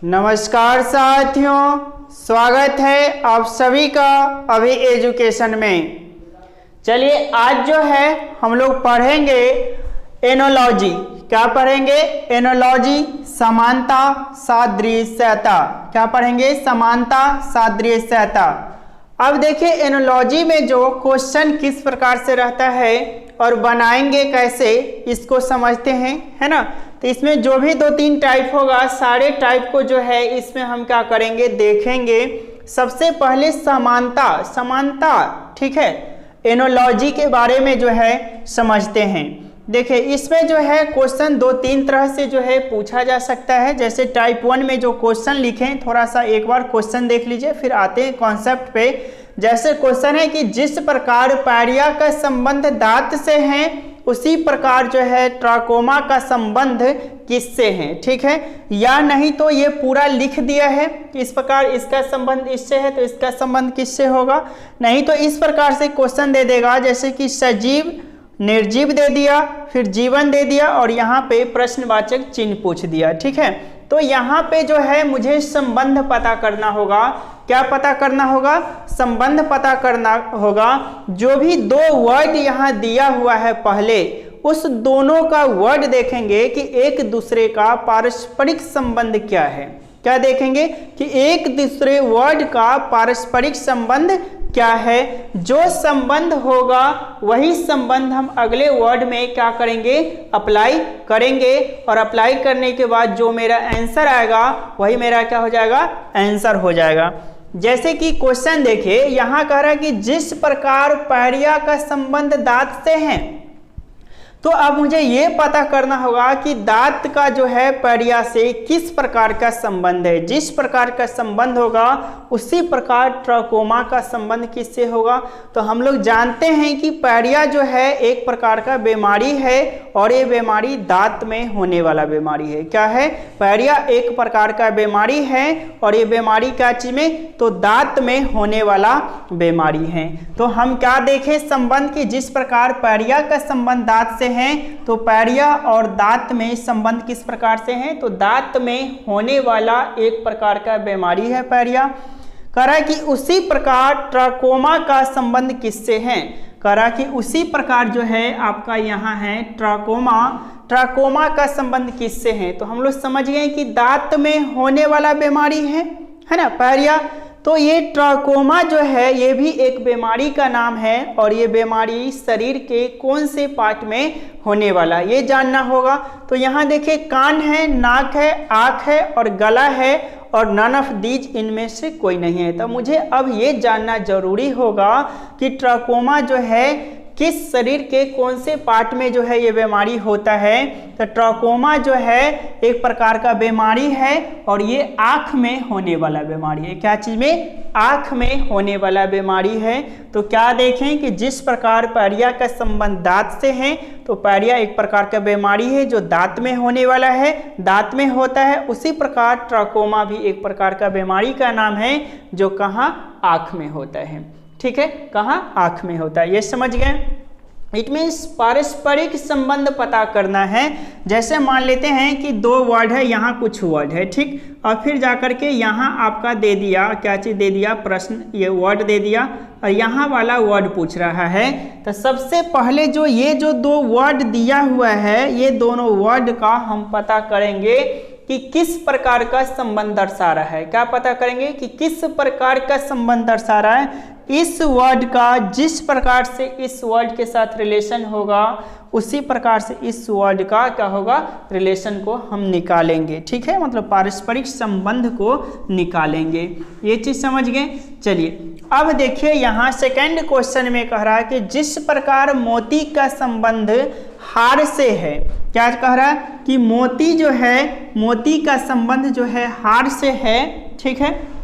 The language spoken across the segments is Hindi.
नमस्कार साथियों, स्वागत है आप सभी का अभी एजुकेशन में। चलिए आज जो है हम लोग पढ़ेंगे एनोलॉजी। क्या पढ़ेंगे? एनोलॉजी, समानता सादृश्यता। क्या पढ़ेंगे? समानता सादृश्यता। अब देखिए एनोलॉजी में जो क्वेश्चन किस प्रकार से रहता है और बनाएंगे कैसे, इसको समझते हैं, है ना। तो इसमें जो भी 2-3 टाइप होगा, सारे टाइप को जो है इसमें हम क्या करेंगे, देखेंगे। सबसे पहले समानता, ठीक है, एनोलॉजी के बारे में जो है समझते हैं। देखिए इसमें जो है क्वेश्चन 2-3 तरह से जो है पूछा जा सकता है। जैसे टाइप 1 में जो क्वेश्चन लिखे, थोड़ा सा एक बार क्वेश्चन देख लीजिए, फिर आते हैं कॉन्सेप्ट पे। जैसे क्वेश्चन है कि जिस प्रकार पैरिया का संबंध दांत से है, उसी प्रकार जो है ट्राकोमा का संबंध किससे है, ठीक है। या नहीं तो ये पूरा लिख दिया है, इस प्रकार इसका संबंध इससे है तो इसका संबंध किससे होगा। नहीं तो इस प्रकार से क्वेश्चन दे देगा, जैसे कि सजीव निर्जीव दे दिया, फिर जीवन दे दिया और यहाँ पे प्रश्नवाचक चिन्ह पूछ दिया, ठीक है। तो यहाँ पे जो है मुझे संबंध पता करना होगा। क्या पता करना होगा? संबंध पता करना होगा। जो भी 2 वर्ड यहाँ दिया हुआ है पहले, उस दोनों का वर्ड देखेंगे कि एक दूसरे का पारस्परिक संबंध क्या है। क्या देखेंगे कि एक दूसरे वर्ड का पारस्परिक संबंध क्या है। जो संबंध होगा वही संबंध हम अगले वर्ड में क्या करेंगे, अप्लाई करेंगे। और अप्लाई करने के बाद जो मेरा आंसर आएगा वही मेरा क्या हो जाएगा, आंसर हो जाएगा। जैसे कि क्वेश्चन देखिए, यहाँ कह रहा है कि जिस प्रकार पैरिया का संबंध दांत से है, तो अब मुझे ये पता करना होगा कि दांत का जो है पैरिया से किस प्रकार का संबंध है। जिस प्रकार का संबंध होगा उसी प्रकार ट्राकोमा का संबंध किससे होगा। तो हम लोग जानते हैं कि पैरिया जो है एक प्रकार का बीमारी है और ये बीमारी दांत में होने वाला बीमारी है। क्या है? पैरिया एक प्रकार का बीमारी है और ये बीमारी क्या चीज में, तो दांत में होने वाला बीमारी है। तो हम क्या देखें संबंध की, जिस प्रकार पैरिया का संबंध दांत से हैं, तो पैरिया और दांत में संबंध किस प्रकार से है, तो दांत में होने वाला एक प्रकार का बीमारी है पैरिया। कह रहा है कि उसी प्रकार ट्राकोमा का संबंध किससे है। कह रहा है कि उसी प्रकार जो है आपका यहाँ है ट्राकोमा का संबंध किससे है। तो हम लोग समझ गए कि दांत में होने वाला बीमारी है ना पैरिया। तो ये ट्राकोमा जो है ये भी एक बीमारी का नाम है और ये बीमारी शरीर के कौन से पार्ट में होने वाला, ये जानना होगा। तो यहाँ देखिए कान है, नाक है, आँख है और गला है और नन ऑफ दीज, इनमें से कोई नहीं है। तो मुझे अब ये जानना जरूरी होगा कि ट्राकोमा जो है किस शरीर के कौन से पार्ट में जो है ये बीमारी होता है। तो ट्राकोमा जो है एक प्रकार का बीमारी है और ये आँख में होने वाला बीमारी है। क्या चीज में? आँख में होने वाला बीमारी है। तो क्या देखें कि जिस प्रकार पैरिया का संबंध दांत से है, तो पैरिया एक प्रकार का बीमारी है जो दांत में होने वाला है, दांत में होता है। उसी प्रकार ट्राकोमा भी एक प्रकार का बीमारी का नाम है जो कहाँ, आँख में होता है, ठीक है। कहाँ? आँख में होता है। ये समझ गए। इट मीन्स पारस्परिक संबंध पता करना है। जैसे मान लेते हैं कि 2 वर्ड है, यहाँ कुछ वर्ड है, ठीक, और फिर जाकर के यहाँ आपका दे दिया, क्या चीज़ दे दिया, प्रश्न, ये वर्ड दे दिया और यहाँ वाला वर्ड पूछ रहा है। तो सबसे पहले जो ये जो 2 वर्ड दिया हुआ है, ये दोनों वर्ड का हम पता करेंगे कि किस प्रकार का संबंध दर्शा रहा है। क्या पता करेंगे कि किस प्रकार का संबंध दर्शा रहा है। इस वर्ड का जिस प्रकार से इस वर्ड के साथ रिलेशन होगा, उसी प्रकार से इस वर्ड का क्या होगा, रिलेशन को हम निकालेंगे, ठीक है। मतलब पारस्परिक संबंध को निकालेंगे। ये चीज समझ गए। चलिए अब देखिए यहाँ सेकंड क्वेश्चन में कह रहा है कि जिस प्रकार मोती का संबंध हार से है। क्या कह रहा है कि मोती जो है, मोती का संबंध जो है हार से है, ठीक है।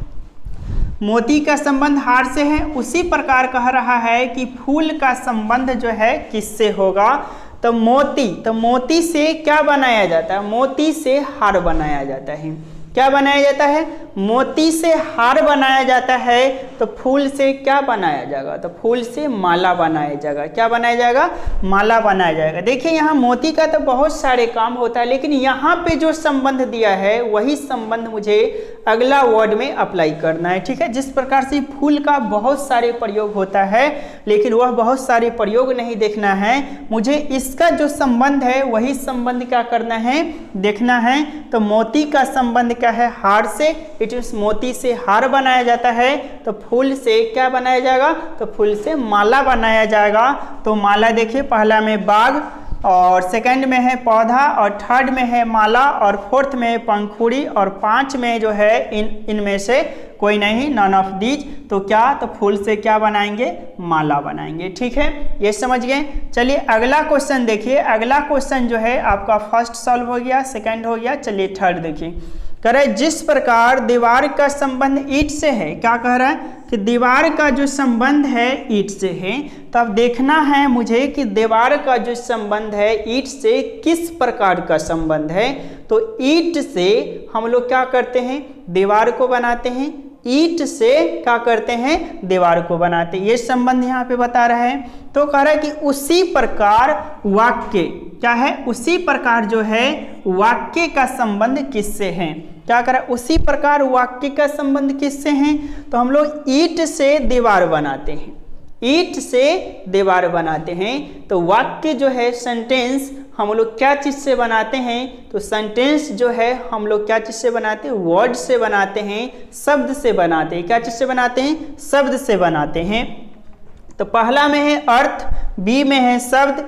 मोती का संबंध हार से है। उसी प्रकार कह रहा है कि फूल का संबंध जो है किससे होगा। तो मोती से क्या बनाया जाता है, मोती से हार बनाया जाता है। क्या बनाया जाता है? मोती से हार बनाया जाता है। तो फूल से क्या बनाया जाएगा? तो फूल से माला बनाया जाएगा। क्या बनाया जाएगा? माला बनाया जाएगा। देखिए यहाँ मोती का तो बहुत सारे काम होता है, लेकिन यहाँ पे जो संबंध दिया है वही संबंध मुझे अगला वर्ड में अप्लाई करना है। ठीक है, जिस प्रकार से फूल का बहुत सारे प्रयोग होता है, लेकिन वह बहुत सारे प्रयोग नहीं देखना है, मुझे इसका जो संबंध है वही संबंध क्या करना है? देखना है। तो मोती का संबंध क्या है? हार से। इट मीन्स मोती से हार बनाया जाता है, तो फूल से क्या बनाया जाएगा? तो फूल से माला बनाया जाएगा। तो माला देखिए, पहला में बाग, और सेकंड में है पौधा, और थर्ड में है माला, और फोर्थ में है पंखुड़ी, और 5 में जो है इनमें से कोई नहीं, नॉन ऑफ दीज। तो क्या? तो फूल से क्या बनाएंगे? माला बनाएंगे। ठीक है, ये समझ गए। चलिए अगला क्वेश्चन देखिए। अगला क्वेश्चन जो है आपका फर्स्ट सॉल्व हो गया, सेकंड हो गया। चलिए थर्ड देखिए। कह रहा है जिस प्रकार दीवार का संबंध ईंट से है, क्या कह रहा है? कि दीवार का जो संबंध है ईंट से है। तो अब देखना है मुझे कि दीवार का जो संबंध है ईंट से किस प्रकार का संबंध है। तो ईंट से हम लोग क्या करते हैं? दीवार को बनाते हैं। ईंट से क्या करते हैं? दीवार को बनाते हैं। ये संबंध यहाँ पे बता रहा है। तो कह रहा है कि उसी प्रकार वाक्य क्या है? उसी प्रकार जो है वाक्य का संबंध किससे है? क्या करा? उसी प्रकार वाक्य का संबंध किससे है? तो हम लोग ईंट से दीवार बनाते हैं। ईंट से दीवार बनाते हैं। तो वाक्य जो है सेंटेंस हम लोग क्या चीज से बनाते हैं? तो सेंटेंस जो है हम लोग क्या चीज से बनाते हैं? वर्ड से बनाते हैं, शब्द से बनाते हैं। क्या चीज से बनाते हैं? शब्द से बनाते हैं। तो पहला में है अर्थ, बी में है शब्द,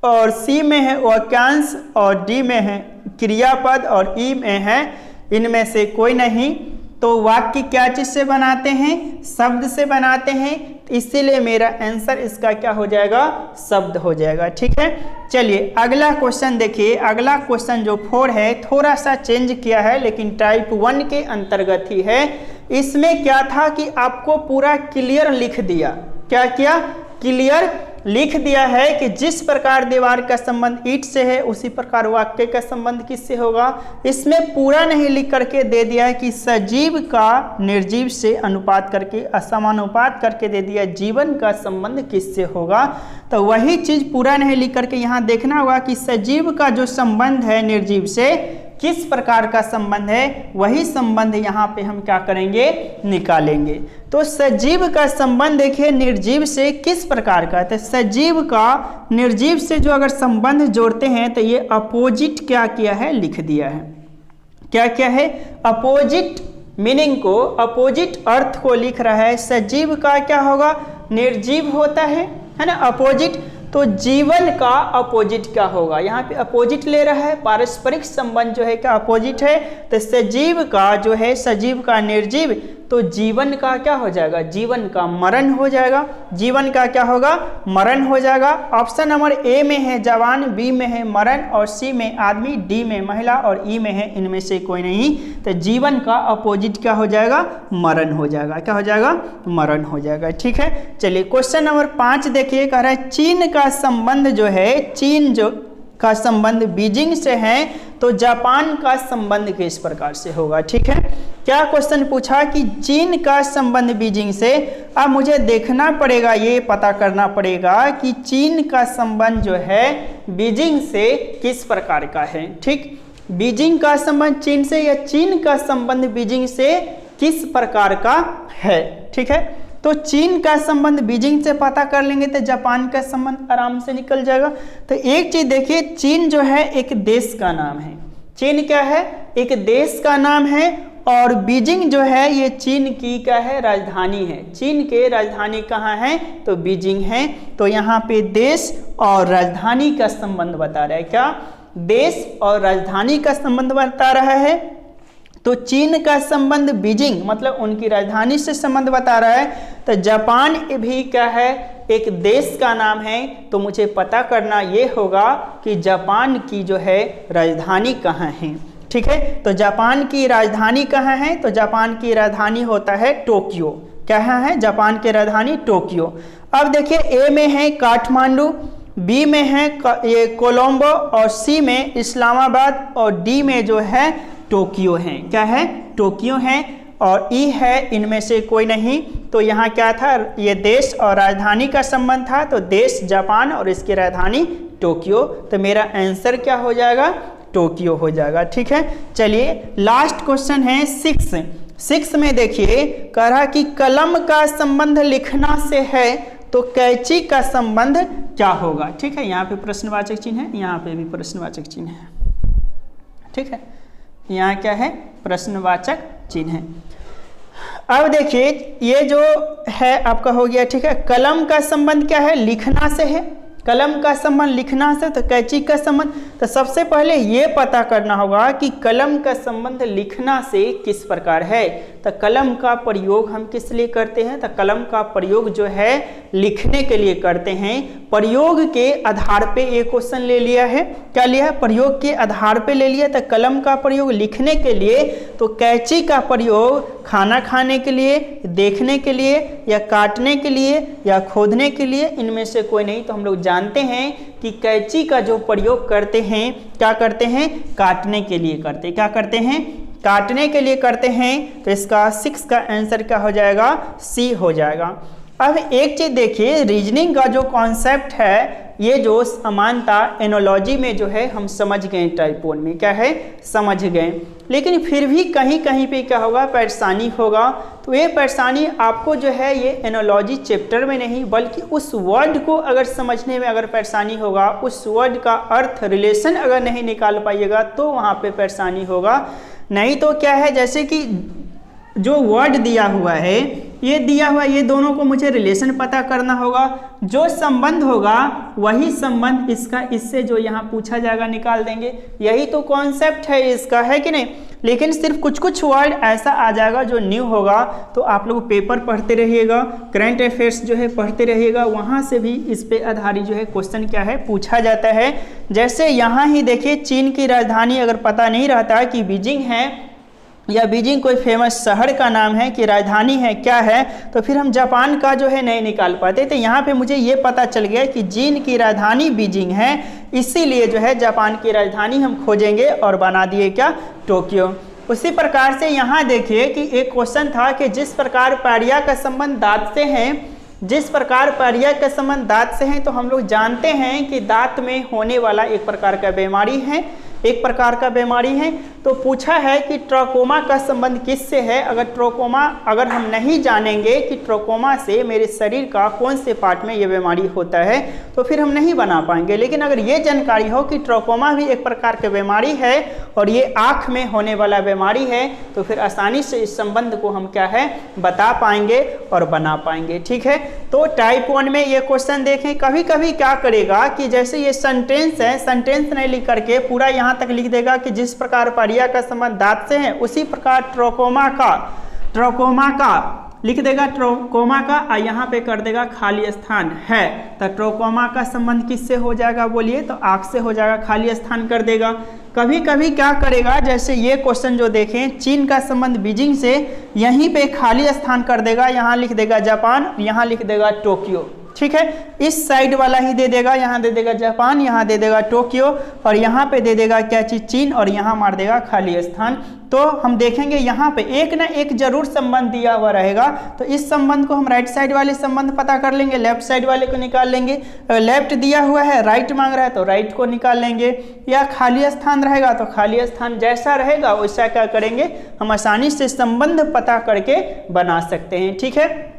और सी में है वाक्यांश, और डी में है क्रियापद, और ई में है इनमें से कोई नहीं। तो वाक्य क्या चीज से बनाते हैं? शब्द से बनाते हैं। इसीलिए मेरा आंसर इसका क्या हो जाएगा? शब्द हो जाएगा। ठीक है, चलिए अगला क्वेश्चन देखिए। अगला क्वेश्चन जो 4 है थोड़ा सा चेंज किया है, लेकिन टाइप 1 के अंतर्गत ही है। इसमें क्या था कि आपको पूरा क्लियर लिख दिया। क्या किया? क्लियर लिख दिया है कि जिस प्रकार दीवार का संबंध ईंट से है उसी प्रकार वाक्य का संबंध किससे होगा। इसमें पूरा नहीं लिख करके दे दिया है कि सजीव का निर्जीव से अनुपात करके, असमानुपात करके दे दिया जीवन का संबंध किससे होगा। तो वही चीज पूरा नहीं लिख करके यहाँ देखना होगा कि सजीव का जो संबंध है निर्जीव से किस प्रकार का संबंध है, वही संबंध यहाँ पे हम क्या करेंगे? निकालेंगे। तो सजीव का संबंध देखिए निर्जीव से किस प्रकार का है। तो सजीव का निर्जीव से जो अगर संबंध जोड़ते हैं तो ये अपोजिट क्या किया है? लिख दिया है। क्या क्या है? अपोजिट मीनिंग को, अपोजिट अर्थ को लिख रहा है। सजीव का क्या होगा? निर्जीव होता है ना, अपोजिट। तो जीवन का अपोजिट क्या होगा? यहाँ पे अपोजिट ले रहा है, पारस्परिक संबंध जो है क्या अपोजिट है। तो सजीव का जो है, सजीव का निर्जीव, तो जीवन का क्या हो जाएगा? जीवन का मरण हो जाएगा। जीवन का क्या होगा? मरण हो जाएगा। ऑप्शन नंबर ए में है जवान, बी में है मरण, और सी में आदमी, डी में महिला, और ई में है इनमें से कोई नहीं। तो जीवन का अपोजिट क्या हो जाएगा? मरण हो जाएगा। क्या हो जाएगा? मरण हो जाएगा। ठीक है, चलिए क्वेश्चन नंबर 5 देखिए। कह रहा है चीन का संबंध जो है, चीन जो का संबंध बीजिंग से है, तो जापान का संबंध किस प्रकार से होगा। ठीक है, क्या क्वेश्चन पूछा कि चीन का संबंध बीजिंग से। अब मुझे देखना पड़ेगा, ये पता करना पड़ेगा कि चीन का संबंध जो है बीजिंग से किस प्रकार का है। ठीक, बीजिंग का संबंध चीन से या चीन का संबंध बीजिंग से किस प्रकार का है। ठीक है, तो चीन का संबंध बीजिंग से पता कर लेंगे तो जापान का संबंध आराम से निकल जाएगा। तो एक चीज देखिए, चीन जो है एक देश का नाम है। चीन क्या है? एक देश का नाम है। और बीजिंग जो है ये चीन की क्या है? राजधानी है। चीन के राजधानी कहाँ है? तो बीजिंग है। तो यहाँ पे देश और राजधानी का संबंध बता रहा है। क्या? देश और राजधानी का संबंध बता रहा है। तो चीन का संबंध बीजिंग मतलब उनकी राजधानी से संबंध बता रहा है। तो जापान भी क्या है? एक देश का नाम है। तो मुझे पता करना ये होगा कि जापान की जो है राजधानी कहाँ है। ठीक है, तो जापान की राजधानी कहाँ है? तो जापान की राजधानी होता है टोक्यो। क्या है? जापान की राजधानी टोक्यो। अब देखिए ए में है काठमांडू, बी में है ये कोलंबो, और सी में इस्लामाबाद, और डी में जो है टोक्यो है। क्या है? टोक्यो है। और ई है इनमें से कोई नहीं। तो यहाँ क्या था? ये देश और राजधानी का संबंध था, तो देश जापान और इसकी राजधानी टोक्यो। तो मेरा आंसर क्या हो जाएगा? टोक्यो हो जाएगा। ठीक है, चलिए लास्ट क्वेश्चन है 6 में देखिए, कह रहा कि कलम का संबंध लिखना से है तो कैंची का संबंध क्या होगा? ठीक है, यहाँ पे प्रश्नवाचक चिन्ह है, यहाँ पे भी प्रश्नवाचक चिन्ह है। ठीक है, यहाँ क्या है? प्रश्नवाचक चिन्ह है। अब देखिए ये जो है आपका हो गया। ठीक है, कलम का संबंध क्या है? लिखना से है। कलम का संबंध लिखना से, तो कैंची का संबंध, तो सबसे पहले ये पता करना होगा कि कलम का संबंध लिखना से किस प्रकार है। तो कलम का प्रयोग हम किस लिए करते हैं? तो कलम का प्रयोग जो है लिखने के लिए करते हैं। प्रयोग के आधार पे एक क्वेश्चन ले लिया है। क्या लिया है? प्रयोग के आधार पे ले लिया। तो कलम का प्रयोग लिखने के लिए, तो कैंची का प्रयोग खाना खाने के लिए, देखने के लिए, या काटने के लिए, या खोदने के लिए, इनमें से कोई नहीं। तो हम लोग जानते हैं कि कैंची का जो प्रयोग करते हैं, क्या करते हैं? काटने के लिए करते हैं। क्या करते हैं? काटने के लिए करते हैं। तो इसका 6 का आंसर क्या हो जाएगा? सी हो जाएगा। अब एक चीज देखिए, रीजनिंग का जो कॉन्सेप्ट है, ये जो समानता एनोलॉजी में जो है हम समझ गए, टाइप 1 में क्या है? समझ गए। लेकिन फिर भी कहीं कहीं पे क्या होगा? परेशानी होगा। तो ये परेशानी आपको जो है ये एनोलॉजी चैप्टर में नहीं, बल्कि उस वर्ड को अगर समझने में अगर परेशानी होगा, उस वर्ड का अर्थ रिलेशन अगर नहीं निकाल पाइएगा, तो वहाँ पे परेशानी होगा। नहीं तो क्या है, जैसे कि जो वर्ड दिया हुआ है, ये दिया हुआ, ये दोनों को मुझे रिलेशन पता करना होगा। जो संबंध होगा वही संबंध इसका इससे जो यहाँ पूछा जाएगा निकाल देंगे। यही तो कॉन्सेप्ट है इसका, है कि नहीं? लेकिन सिर्फ कुछ कुछ वर्ड ऐसा आ जाएगा जो न्यू होगा। तो आप लोग पेपर पढ़ते रहिएगा, करंट अफेयर्स जो है पढ़ते रहिएगा, वहाँ से भी इस पे आधारित जो है क्वेश्चन क्या है पूछा जाता है। जैसे यहाँ ही देखिए, चीन की राजधानी अगर पता नहीं रहता कि बीजिंग है, या बीजिंग कोई फेमस शहर का नाम है कि राजधानी है क्या है, तो फिर हम जापान का जो है नहीं निकाल पाते। तो यहाँ पे मुझे ये पता चल गया कि चीन की राजधानी बीजिंग है, इसीलिए जो है जापान की राजधानी हम खोजेंगे और बना दिए क्या? टोक्यो। उसी प्रकार से यहाँ देखिए कि एक क्वेश्चन था कि जिस प्रकार पारिया का संबंध दांत से है, जिस प्रकार पारिया का संबंध दांत से है, तो हम लोग जानते हैं कि दांत में होने वाला एक प्रकार का बीमारी है, एक प्रकार का बीमारी है। तो पूछा है कि ट्रोकोमा का संबंध किससे है। अगर ट्रोकोमा, अगर हम नहीं जानेंगे कि ट्रोकोमा से मेरे शरीर का कौन से पार्ट में ये बीमारी होता है, तो फिर हम नहीं बना पाएंगे। लेकिन अगर ये जानकारी हो कि ट्रोकोमा भी एक प्रकार की बीमारी है और ये आँख में होने वाला बीमारी है, तो फिर आसानी से इस संबंध को हम क्या है बता पाएंगे और बना पाएंगे। ठीक है, तो टाइप 1 में ये क्वेश्चन देखें, कभी कभी क्या करेगा कि जैसे ये सेंटेंस है, सेंटेंस नहीं लिख करके पूरा यहाँ तक लिख देगा कि जिस प्रकार पारिया का संबंध दांत से है, उसी प्रकार ट्रोकोमा का लिख देगा, ट्रोकोमा का, और यहाँ पे कर देगा खाली स्थान है। तो ट्रोकोमा का संबंध किससे हो जाएगा बोलिए? तो आँख से हो जाएगा, खाली स्थान कर देगा। कभी कभी क्या करेगा, जैसे ये क्वेश्चन जो देखें, चीन का संबंध बीजिंग से, यहीं पे खाली स्थान कर देगा, यहाँ लिख देगा जापान, यहाँ लिख देगा टोक्यो। ठीक है, इस साइड वाला ही दे देगा, यहाँ दे देगा जापान, यहाँ दे देगा टोक्यो, और यहाँ पे दे देगा क्या चीज? चीन, और यहाँ मार देगा खाली स्थान। तो हम देखेंगे यहाँ पे एक ना एक जरूर संबंध दिया हुआ रहेगा। तो इस संबंध को हम राइट साइड वाले संबंध पता कर लेंगे, लेफ्ट साइड वाले को निकाल लेंगे। लेफ्ट दिया हुआ है, राइट मांग रहा है तो राइट को निकाल लेंगे, या खाली स्थान रहेगा तो खाली स्थान जैसा रहेगा वैसा क्या करेंगे, हम आसानी से संबंध पता करके बना सकते हैं। ठीक है,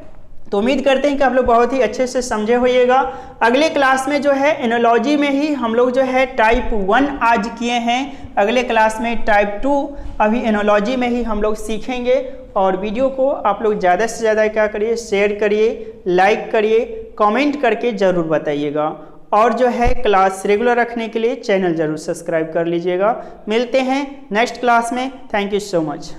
तो उम्मीद करते हैं कि आप लोग बहुत ही अच्छे से समझे होइएगा। अगले क्लास में जो है एनोलॉजी में ही हम लोग जो है टाइप 1 आज किए हैं, अगले क्लास में टाइप 2 अभी एनोलॉजी में ही हम लोग सीखेंगे। और वीडियो को आप लोग ज़्यादा से ज़्यादा क्या करिए, शेयर करिए, लाइक करिए, कमेंट करके ज़रूर बताइएगा। और जो है क्लास रेगुलर रखने के लिए चैनल ज़रूर सब्सक्राइब कर लीजिएगा। मिलते हैं नेक्स्ट क्लास में। Thank you so much.